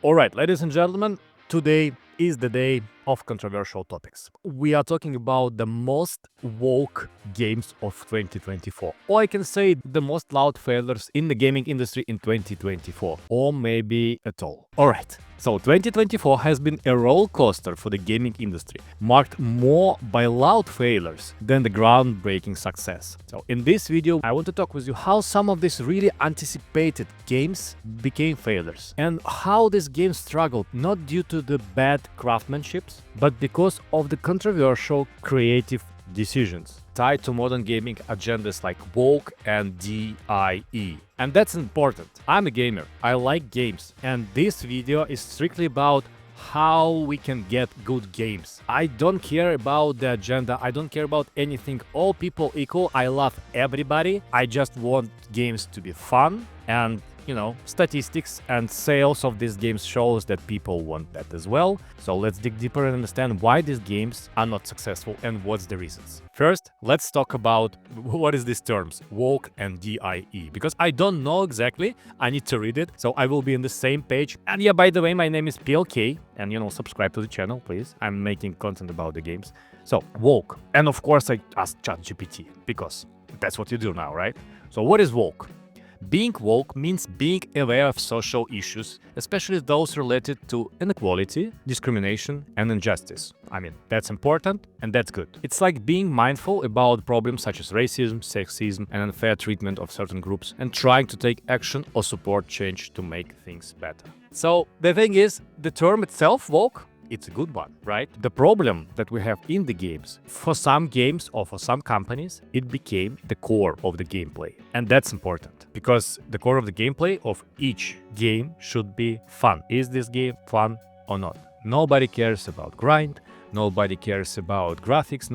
Alright, ladies and gentlemen, today is the day of controversial topics. We are talking about the most woke games of 2024. Or I can say the most loud failures in the gaming industry in 2024. Or maybe at all. Alright, so 2024 has been a roller coaster for the gaming industry, marked more by loud failures than the groundbreaking success. So in this video, I want to talk with you how some of these really anticipated games became failures and how these games struggled not due to the bad craftsmanship, but because of the controversial creative decisions tied to modern gaming agendas like woke and DIE. And that's important. I'm a gamer, I like games, and this video is strictly about how we can get good games. I don't care about the agenda, I don't care about anything. All people equal, I love everybody. I just want games to be fun, and statistics and sales of these games shows that people want that as well. So let's dig deeper and understand why these games are not successful and what's the reasons. First, let's talk about what is these terms, woke and DIE, because I don't know exactly. I need to read it, so I will be on the same page. And yeah, by the way, my name is PLK, and subscribe to the channel, please. I'm making content about the games. So, woke. And of course, I asked ChatGPT, because that's what you do now, right? So what is woke? Being woke means being aware of social issues, especially those related to inequality, discrimination, and injustice. I mean, that's important and that's good. It's like being mindful about problems such as racism, sexism, and unfair treatment of certain groups, and trying to take action or support change to make things better. So the thing is, the term itself, woke, it's a good one, right? The problem that we have in the games, for some games or for some companies, it became the core of the gameplay. And that's important, because the core of the gameplay of each game should be fun. Is this game fun or not? Nobody cares about grind, nobody cares about graphics,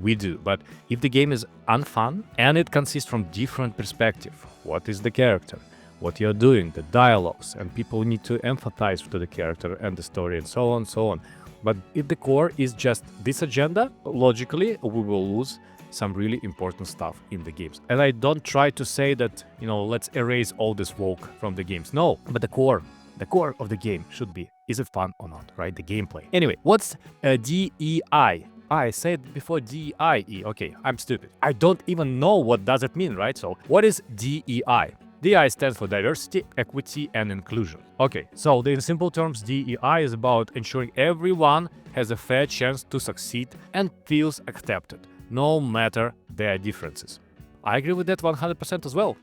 we do, but if the game is unfun and it consists from different perspectives, what is the character? What you're doing, the dialogues, and people need to empathize to the character and the story and so on, so on. But if the core is just this agenda, logically, we will lose some really important stuff in the games. And I don't try to say that, let's erase all this woke from the games. No, but the core of the game should be, is it fun or not, right? The gameplay. Anyway, what's DEI? I said before DIE. Okay, I'm stupid. I don't even know what does it mean, right? So what is DEI? DEI stands for diversity, equity, and inclusion. Okay, so in simple terms, DEI is about ensuring everyone has a fair chance to succeed and feels accepted, no matter their differences. I agree with that 100% as well.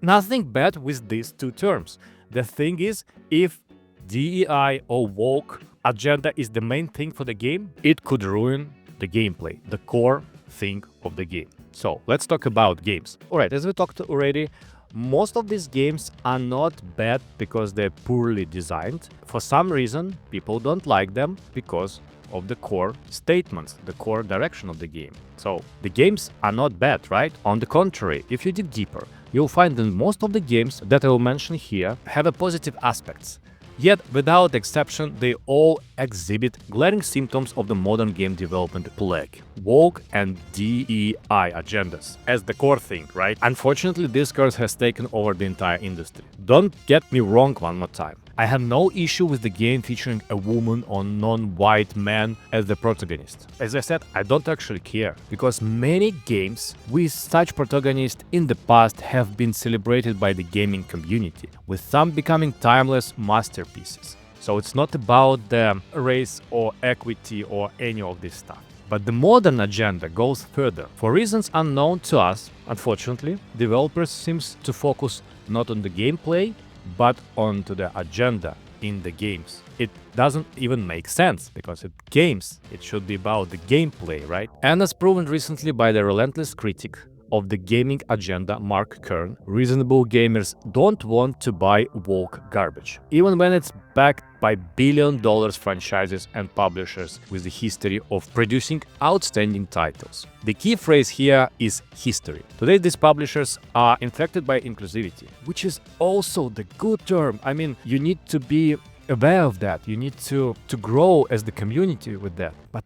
Nothing bad with these two terms. The thing is, if DEI or woke agenda is the main thing for the game, it could ruin the gameplay, the core thing of the game. So let's talk about games. Alright, as we talked already, most of these games are not bad because they're poorly designed. For some reason, people don't like them because of the core statements, the core direction of the game. So the games are not bad, right? On the contrary, if you dig deeper, you'll find that most of the games that I will mention here have a positive aspects. Yet, without exception, they all exhibit glaring symptoms of the modern game development plague, woke and DEI agendas, as the core thing, right? Unfortunately, this curse has taken over the entire industry. Don't get me wrong one more time. I have no issue with the game featuring a woman or non-white man as the protagonist. As I said, I don't actually care, because many games with such protagonists in the past have been celebrated by the gaming community, with some becoming timeless masterpieces. So it's not about the race or equity or any of this stuff. But the modern agenda goes further. For reasons unknown to us, unfortunately, developers seem to focus not on the gameplay, but onto the agenda in the games. It doesn't even make sense, because it's games. It should be about the gameplay, right? And as proven recently by the relentless critic of the gaming agenda, Mark Kern, reasonable gamers don't want to buy woke garbage, even when it's backed by billion-dollar franchises and publishers with the history of producing outstanding titles. The key phrase here is history. Today, these publishers are infected by inclusivity, which is also the good term. You need to be aware of that. You need to grow as the community with that, but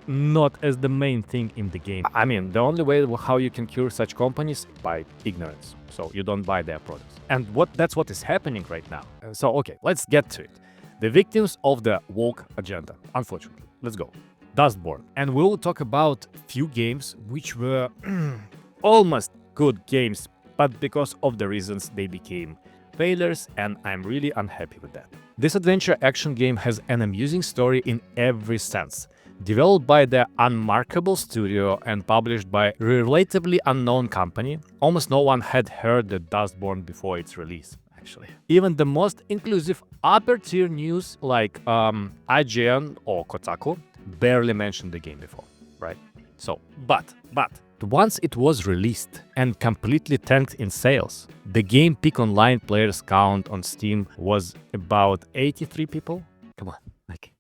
not as the main thing in the game. I mean, the only way how you can cure such companies by ignorance. So you don't buy their products. And that's what is happening right now. So okay, let's get to it. The victims of the woke agenda, unfortunately. Let's go. Dustborn. And we will talk about few games which were almost good games, but because of the reasons they became failures, and I'm really unhappy with that. This adventure action game has an amusing story in every sense. Developed by the Unmarkable studio and published by a relatively unknown company, almost no one had heard the Dustborn before its release, actually. Even the most inclusive upper-tier news like IGN or Kotaku barely mentioned the game before, right? So, but once it was released and completely tanked in sales, the game peak online players count on Steam was about 83 people. Come on, like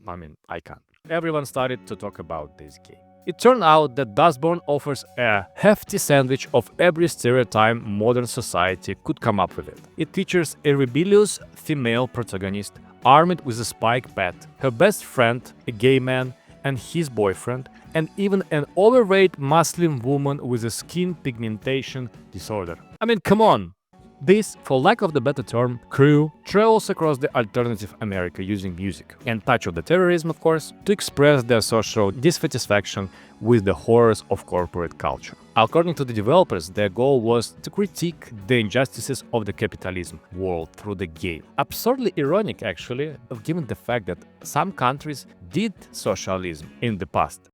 I mean, I can't. Everyone started to talk about this game. It turned out that Dustborn offers a hefty sandwich of every stereotype modern society could come up with. It features a rebellious female protagonist armed with a spike bat, her best friend, a gay man, and his boyfriend, and even an overweight Muslim woman with a skin pigmentation disorder. I mean, come on! This, for lack of the better term, crew travels across the alternative America using music and touch of the terrorism, of course, to express their social dissatisfaction with the horrors of corporate culture. According to the developers, their goal was to critique the injustices of the capitalism world through the game. Absurdly ironic, actually, given the fact that some countries did socialism in the past.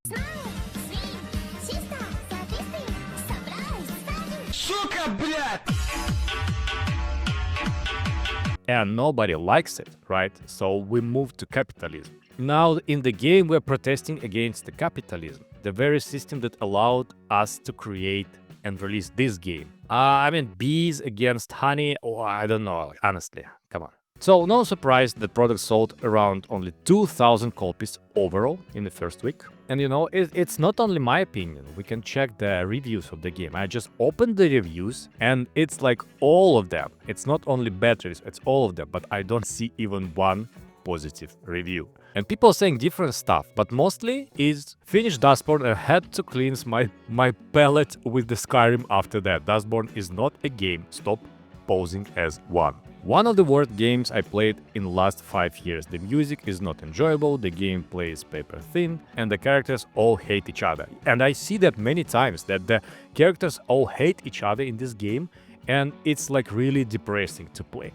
And nobody likes it, right? So we moved to capitalism. Now in the game we're protesting against the capitalism, the very system that allowed us to create and release this game. I mean, bees against honey, or I don't know, honestly, come on. So no surprise that product sold around only 2,000 copies overall in the first week. And you know, it's not only my opinion, we can check the reviews of the game. I just opened the reviews and it's like all of them. It's not only bad reviews, it's all of them, but I don't see even one positive review. And people saying different stuff, but mostly is finished Dustborn and had to cleanse my palate with the Skyrim after that. Dustborn is not a game, stop posing as one. One of the worst games I played in the last 5 years. The music is not enjoyable, the gameplay is paper thin, and the characters all hate each other. And I see that many times, that the characters all hate each other in this game, and it's like really depressing to play.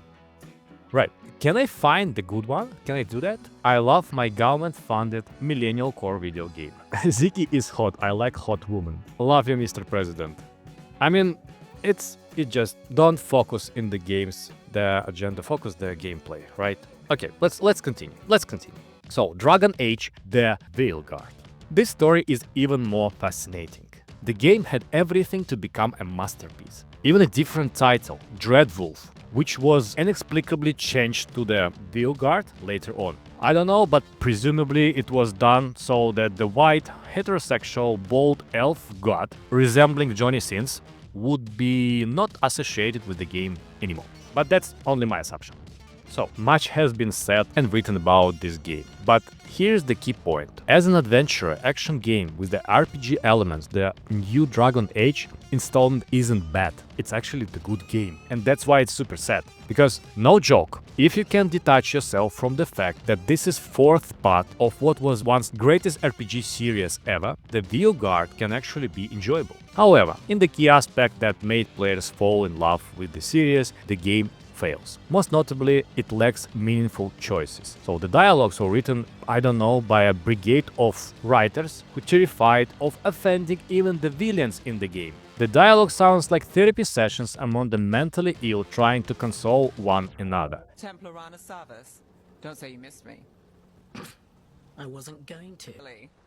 Right, can I find the good one? Can I do that? I love my government-funded millennial core video game. Ziki is hot, I like hot woman. Love you, Mr. President. I mean, it just don't focus in the games, the agenda, focus the gameplay, right? Okay, let's continue. So, Dragon Age: The Veilguard. This story is even more fascinating. The game had everything to become a masterpiece. Even a different title, Dreadwolf, which was inexplicably changed to the Veilguard later on. I don't know, but presumably it was done so that the white, heterosexual, bald elf god resembling Johnny Sins would be not associated with the game anymore. But that's only my assumption. So, much has been said and written about this game, but here's the key point. As an adventure action game with the RPG elements, the new Dragon Age installment isn't bad. It's actually the good game, and that's why it's super sad. Because, no joke, if you can detach yourself from the fact that this is fourth part of what was once greatest RPG series ever, the Veilguard can actually be enjoyable. However, in the key aspect that made players fall in love with the series, the game fails. Most notably, it lacks meaningful choices. So the dialogues were written, I don't know, by a brigade of writers who terrified of offending even the villains in the game. The dialogue sounds like therapy sessions among the mentally ill trying to console one another. Templar Rana Savas, don't say you missed me. I wasn't going to.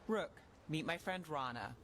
Rook, meet my friend Rana.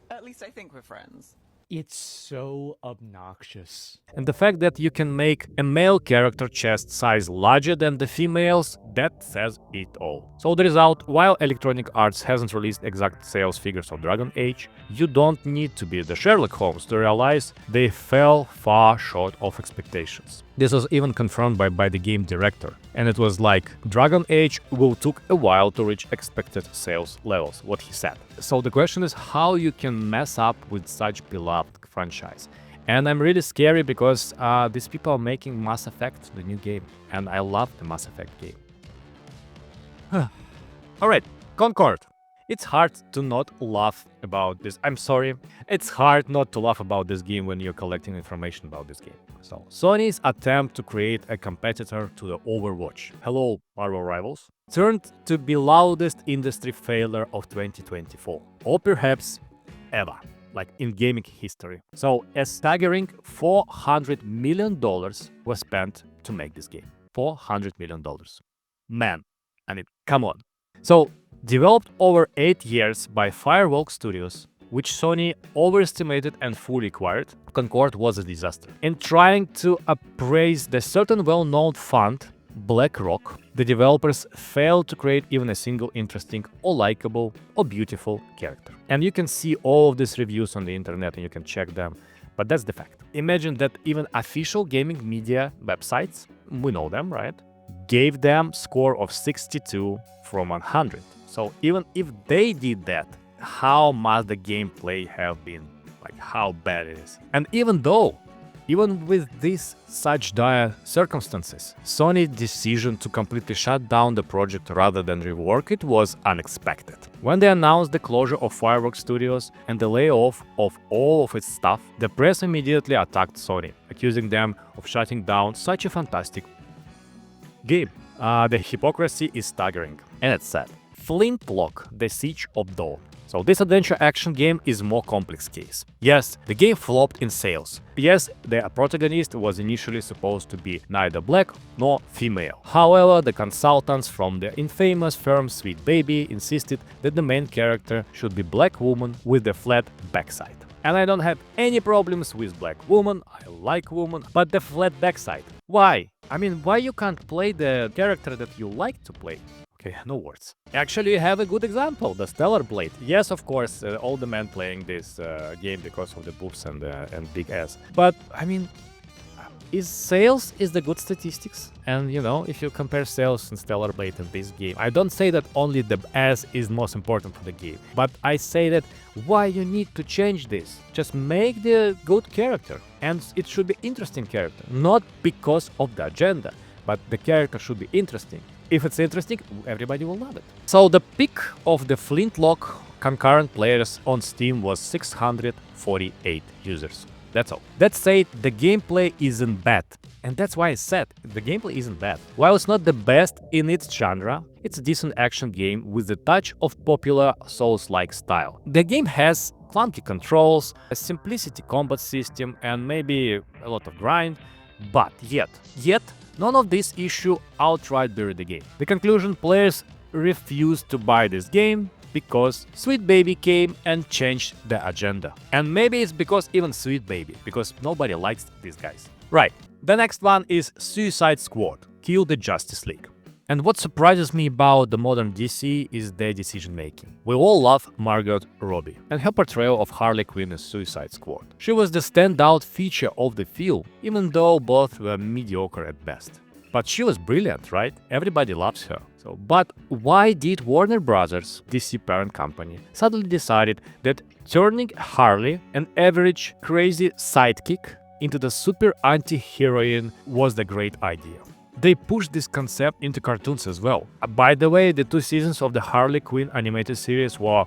At least I think we're friends. It's so obnoxious. And the fact that you can make a male character chest size larger than the female's, that says it all. So the result, while Electronic Arts hasn't released exact sales figures of Dragon Age, you don't need to be the Sherlock Holmes to realize they fell far short of expectations. This was even confirmed by the game director, and it was like, Dragon Age will took a while to reach expected sales levels, what he said. So the question is how you can mess up with such beloved franchise. And I'm really scary because these people are making Mass Effect, the new game, and I love the Mass Effect game. Alright, Concord. It's hard to not laugh about this. I'm sorry. It's hard not to laugh about this game when you're collecting information about this game. So, Sony's attempt to create a competitor to the Overwatch, hello Marvel rivals, turned to be loudest industry failure of 2024, or perhaps ever, like in gaming history. So, a staggering $400 million was spent to make this game. $400 million. Man, I mean, come on. So, developed over 8 years by Firewalk Studios, which Sony overestimated and fully acquired, Concord was a disaster. In trying to appraise the certain well-known fund, BlackRock, the developers failed to create even a single interesting or likable or beautiful character. And you can see all of these reviews on the internet and you can check them, but that's the fact. Imagine that even official gaming media websites, we know them, right, gave them score of 62 from 100. So even if they did that, how must the gameplay have been? Like how bad it is. And even with these such dire circumstances, Sony's decision to completely shut down the project rather than rework it was unexpected. When they announced the closure of Firewalk Studios and the layoff of all of its staff, the press immediately attacked Sony, accusing them of shutting down such a fantastic game. The hypocrisy is staggering, and it's sad. Flintlock, The Siege of Dawn. So this adventure action game is a more complex case. Yes, the game flopped in sales. Yes, the protagonist was initially supposed to be neither black nor female. However, the consultants from the infamous firm Sweet Baby insisted that the main character should be black woman with a flat backside. And I don't have any problems with black woman, I like woman, but the flat backside. Why? I mean, why you can't play the character that you like to play? Okay, no words. Actually, you have a good example, the Stellar Blade. Yes, of course, all the men playing this game because of the boobs and big ass. But, I mean, sales is the good statistics. And, you know, if you compare sales in Stellar Blade and this game, I don't say that only the ass is most important for the game. But I say that why you need to change this? Just make the good character. And it should be interesting character. Not because of the agenda, but the character should be interesting. If it's interesting, everybody will love it. So the peak of the Flintlock concurrent players on Steam was 648 users. That's all. That said, the gameplay isn't bad. And that's why I said the gameplay isn't bad. While it's not the best in its genre, it's a decent action game with a touch of popular Souls-like style. The game has clunky controls, a simplicity combat system, and maybe a lot of grind, but yet, none of these issues outright bury the game. The conclusion, players refused to buy this game because Sweet Baby came and changed the agenda. And maybe it's because even Sweet Baby, because nobody likes these guys. Right, the next one is Suicide Squad, Kill the Justice League. And what surprises me about the modern DC is their decision making. We all love Margot Robbie and her portrayal of Harley Quinn in Suicide Squad. She was the standout feature of the film, even though both were mediocre at best. But she was brilliant, right? Everybody loves her. But why did Warner Brothers, DC parent company, suddenly decided that turning Harley, an average crazy sidekick, into the super anti-heroine was the great idea? They pushed this concept into cartoons as well. By the way, the 2 seasons of the Harley Quinn animated series were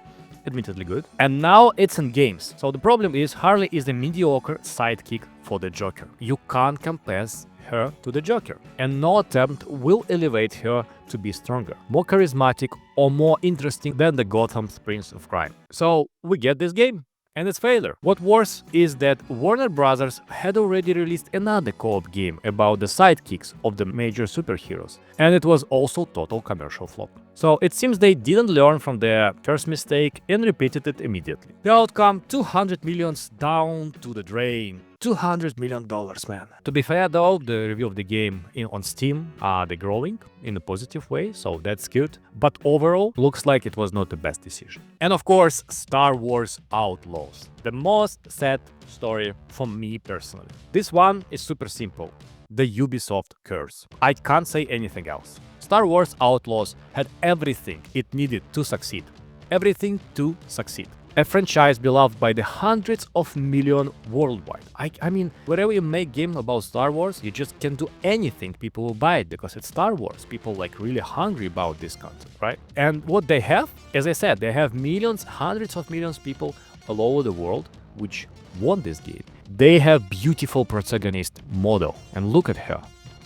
admittedly good. And now it's in games. So the problem is Harley is a mediocre sidekick for the Joker. You can't compare her to the Joker. And no attempt will elevate her to be stronger, more charismatic, or more interesting than the Gotham's Prince of Crime. So we get this game. And its failure. What worse is that Warner Brothers had already released another co-op game about the sidekicks of the major superheroes, and it was also total commercial flop. So it seems they didn't learn from their first mistake and repeated it immediately. The outcome, 200 millions down to the drain. $200 million, man. To be fair though, the review of the game on Steam they're growing in a positive way, so that's good. But overall, looks like it was not the best decision. And of course, Star Wars Outlaws. The most sad story for me personally. This one is super simple. The Ubisoft curse. I can't say anything else. Star Wars Outlaws had everything it needed to succeed. Everything to succeed. A franchise beloved by the hundreds of millions worldwide. I mean, wherever you make game about Star Wars, you just can do anything, people will buy it because it's Star Wars. People like really hungry about this content, right? And what they have, as I said, they have millions, hundreds of millions of people all over the world which want this game. They have beautiful protagonist model, and look at her.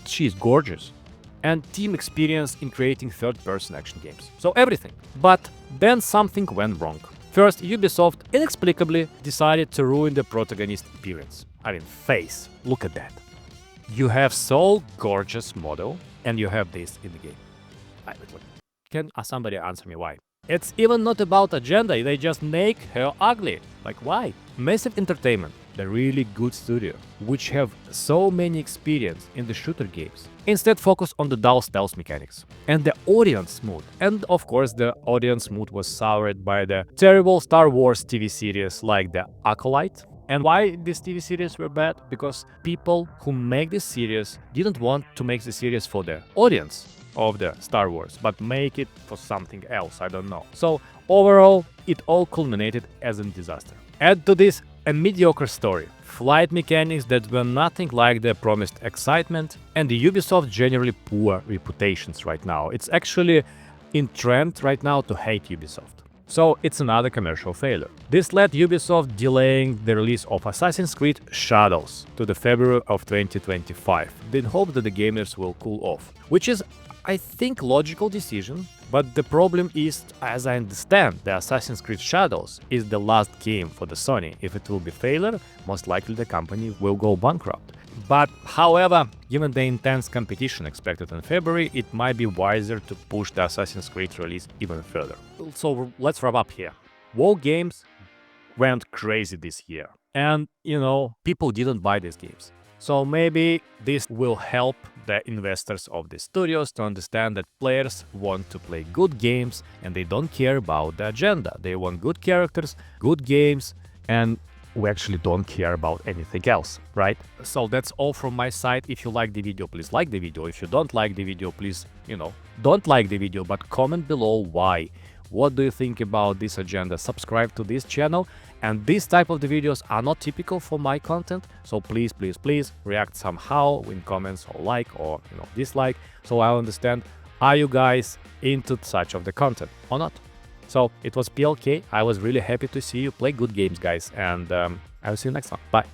She is gorgeous. And team experience in creating third-person action games. So everything. But then something went wrong. First, Ubisoft inexplicably decided to ruin the protagonist appearance. I mean, face. Look at that. You have so gorgeous model, and you have this in the game. Can somebody answer me why? It's even not about agenda, they just make her ugly. Like, why? Massive Entertainment, the really good studio, which have so many experience in the shooter games, instead focus on the dull stealth mechanics and the audience mood. And of course, the audience mood was soured by the terrible Star Wars TV series like The Acolyte. And why these TV series were bad? Because people who make this series didn't want to make the series for the audience of the Star Wars, but make it for something else, I don't know. So overall, it all culminated as a disaster. Add to this a mediocre story, flight mechanics that were nothing like the promised excitement, and the Ubisoft generally poor reputations right now. It's actually in trend right now to hate Ubisoft. So it's another commercial failure. This led Ubisoft delaying the release of Assassin's Creed Shadows to the February of 2025, in hope that the gamers will cool off, which is, I think, logical decision. But the problem is, as I understand, the Assassin's Creed Shadows is the last game for the Sony. If it will be failure, most likely the company will go bankrupt. But however, given the intense competition expected in February, it might be wiser to push the Assassin's Creed release even further. So let's wrap up here. WoW games went crazy this year. And, people didn't buy these games. So maybe this will help the investors of the studios to understand that players want to play good games and they don't care about the agenda. They want good characters, good games, and we actually don't care about anything else, right? So that's all from my side. If you like the video, please like the video. If you don't like the video, please, don't like the video, but comment below why. What do you think about this agenda? Subscribe to this channel. And this type of the videos are not typical for my content, so please react somehow in comments or like or dislike, so I understand, are you guys into such of the content or not? So it was PLK. I was really happy to see you play good games, guys, and I will see you next one. Bye.